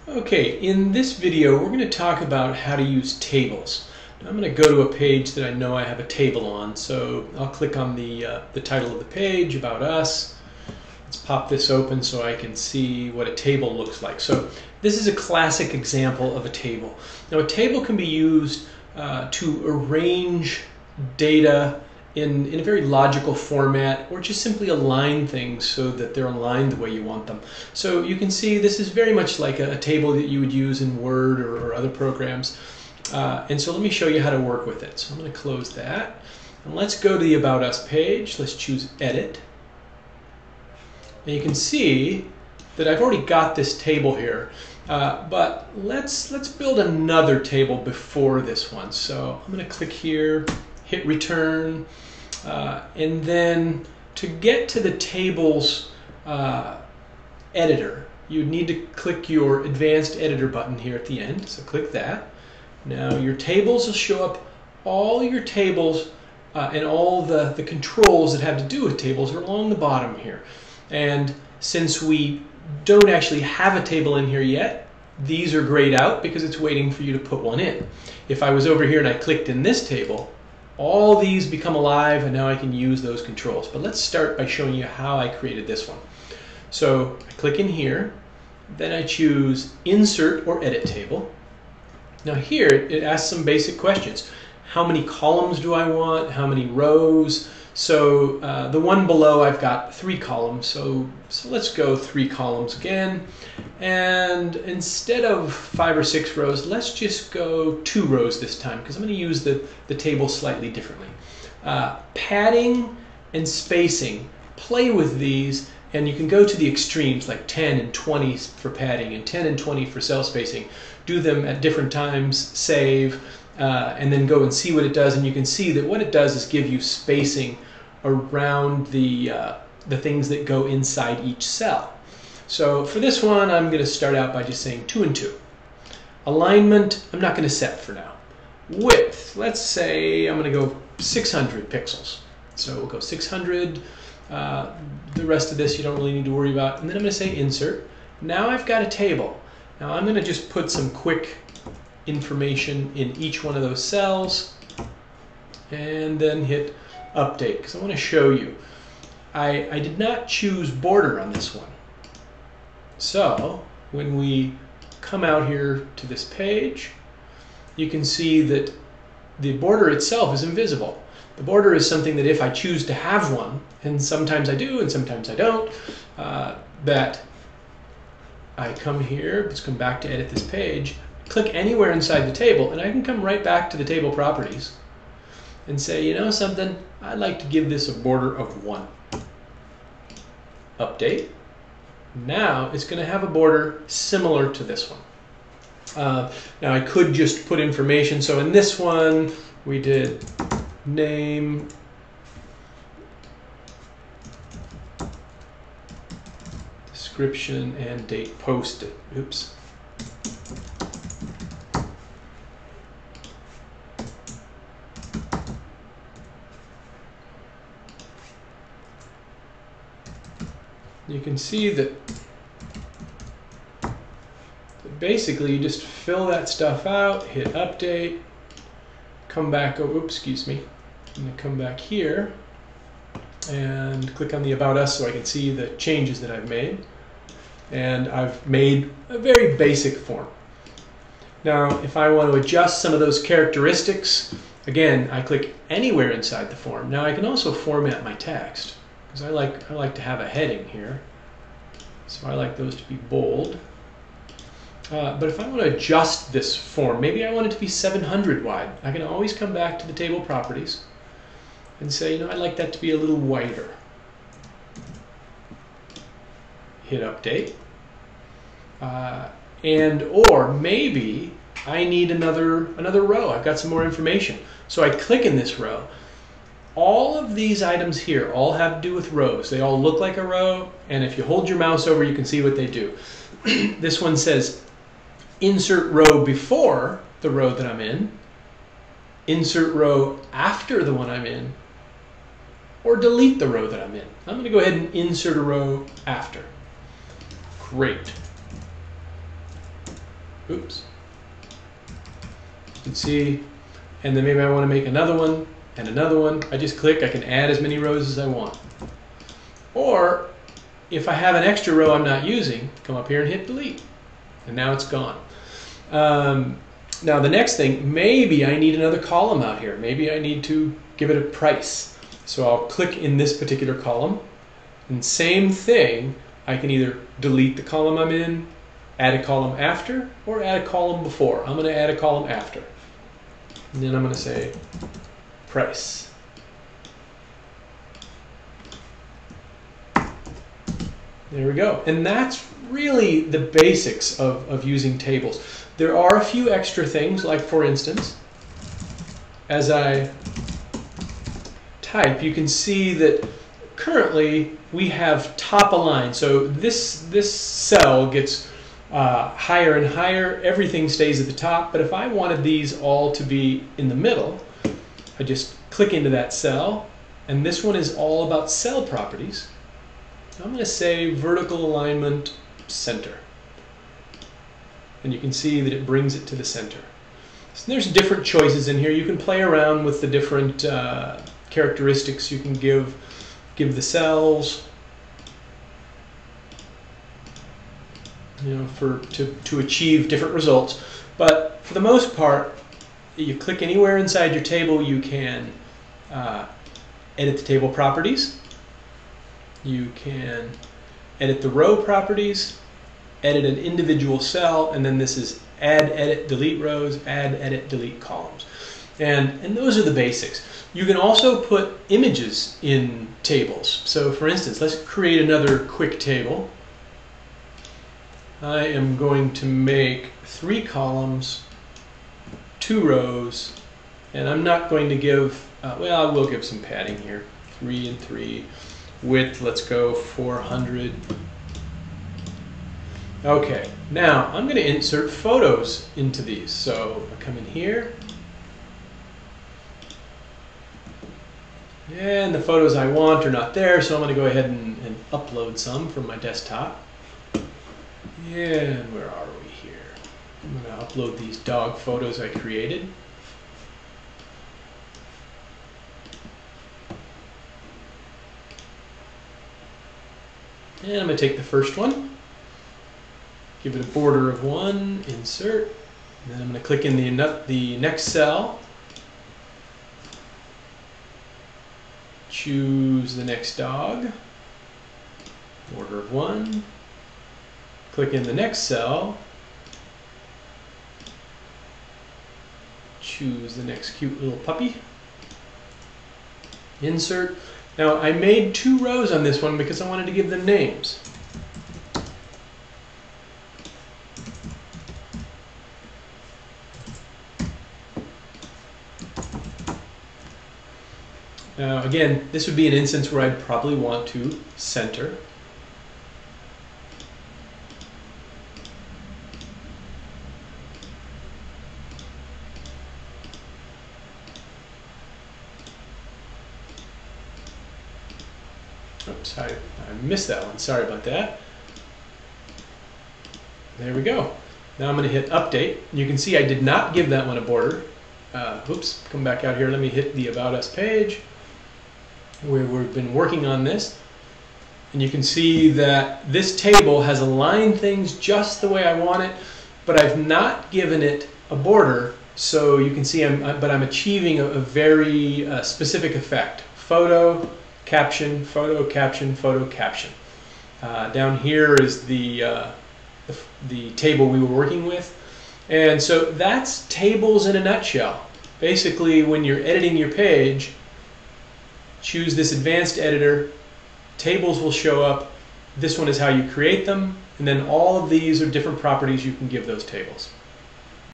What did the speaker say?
Okay, in this video we're going to talk about how to use tables. Now, I'm going to go to a page that I know I have a table on, so I'll click on the title of the page, About Us. Let's pop this open so I can see what a table looks like. So this is a classic example of a table. Now a table can be used to arrange data in a very logical format, or just simply align things so that they're aligned the way you want them. So you can see this is very much like a table that you would use in Word or other programs. And so let me show you how to work with it. So I'm going to close that. And let's go to the About Us page. Let's choose Edit. And you can see that I've already got this table here. But let's build another table before this one. So I'm going to click here, hit Return, and then to get to the tables editor, you need to click your Advanced Editor button here at the end. So click that. Now your tables will show up. All your tables and all the controls that have to do with tables are along the bottom here. And since we don't actually have a table in here yet, these are grayed out because it's waiting for you to put one in. If I was over here and I clicked in this table, all these become alive and now I can use those controls. But let's start by showing you how I created this one. So I click in here, then I choose Insert or Edit Table. Now here it asks some basic questions. How many columns do I want? How many rows? So the one below, I've got 3 columns, so let's go 3 columns again. And instead of 5 or 6 rows, let's just go 2 rows this time, because I'm going to use the table slightly differently. Padding and spacing, play with these, and you can go to the extremes, like 10 and 20 for padding and 10 and 20 for cell spacing. Do them at different times, save, and then go and see what it does, and you can see that what it does is give you spacing around the things that go inside each cell. So for this one, I'm going to start out by just saying 2 and 2. Alignment, I'm not going to set for now. Width, let's say I'm going to go 600 pixels. So we'll go 600. The rest of this you don't really need to worry about. And then I'm going to say Insert. Now I've got a table. Now I'm going to just put some quick information in each one of those cells and then hit Update, because I want to show you. I did not choose border on this one. So when we come out here to this page, you can see that the border itself is invisible. The border is something that if I choose to have one, and sometimes I do and sometimes I don't, that I come here, let's come back to edit this page, click anywhere inside the table, and I can come right back to the table properties and say, you know something, I'd like to give this a border of 1. Update. Now it's going to have a border similar to this one. Now I could just put information. So in this one, we did name, description, and date posted. Oops. You can see that basically you just fill that stuff out, hit Update, come back, oops, excuse me, I'm going to come back here and click on the About Us so I can see the changes that I've made. And I've made a very basic form. Now if I want to adjust some of those characteristics, again, I click anywhere inside the form. Now I can also format my text, because I like to have a heading here, so I like those to be bold. But if I want to adjust this form, maybe I want it to be 700 wide, I can always come back to the table properties and say, you know, I'd like that to be a little wider. Hit Update. Or maybe I need another row. I've got some more information. So I click in this row. All of these items here all have to do with rows. They all look like a row, and if you hold your mouse over, you can see what they do. This one says insert row before the row that I'm in, insert row after the one I'm in, or delete the row that I'm in. I'm going to go ahead and insert a row after. Great. Oops. You can see, and then maybe I want to make another one and another one. I just click, I can add as many rows as I want. Or if I have an extra row I'm not using, come up here and hit delete. And now it's gone. Now the next thing, maybe I need another column out here. Maybe I need to give it a price. So I'll click in this particular column. And same thing, I can either delete the column I'm in, add a column after, or add a column before. I'm going to add a column after. And then I'm going to say price. There we go. And that's really the basics of using tables. There are a few extra things, like for instance, as I type, you can see that currently we have top aligned. So this cell gets higher and higher. Everything stays at the top. But if I wanted these all to be in the middle, I just click into that cell. And this one is all about cell properties. I'm going to say vertical alignment center. And you can see that it brings it to the center. So there's different choices in here. You can play around with the different characteristics you can give the cells, you know, to achieve different results. But for the most part, you click anywhere inside your table, you can edit the table properties. You can edit the row properties, edit an individual cell, and then this is add, edit, delete rows, add, edit, delete columns. And those are the basics. You can also put images in tables. So for instance, let's create another quick table. I am going to make 3 columns, 2 rows, and I'm not going to give, well, I will give some padding here, 3 and 3. Width, let's go 400. Okay, now I'm going to insert photos into these. So I come in here, and the photos I want are not there, so I'm going to go ahead and upload some from my desktop. And where are we here? I'm going to upload these dog photos I created. And I'm going to take the first one, give it a border of 1, insert, and then I'm going to click in the next cell, choose the next dog, border of 1, click in the next cell, choose the next cute little puppy, insert. Now I made 2 rows on this one because I wanted to give them names. Now again, this would be an instance where I'd probably want to center. Oops, I missed that one. Sorry about that. There we go. Now I'm going to hit update. You can see I did not give that one a border. Oops, come back out here. Let me hit the About Us page where we've been working on this. And you can see that this table has aligned things just the way I want it, but I've not given it a border. So you can see I'm achieving a very specific effect. Photo, caption, photo, caption, photo, caption. Down here is the table we were working with. And so that's tables in a nutshell. Basically, when you're editing your page, choose this advanced editor, tables will show up. This one is how you create them, and then all of these are different properties you can give those tables.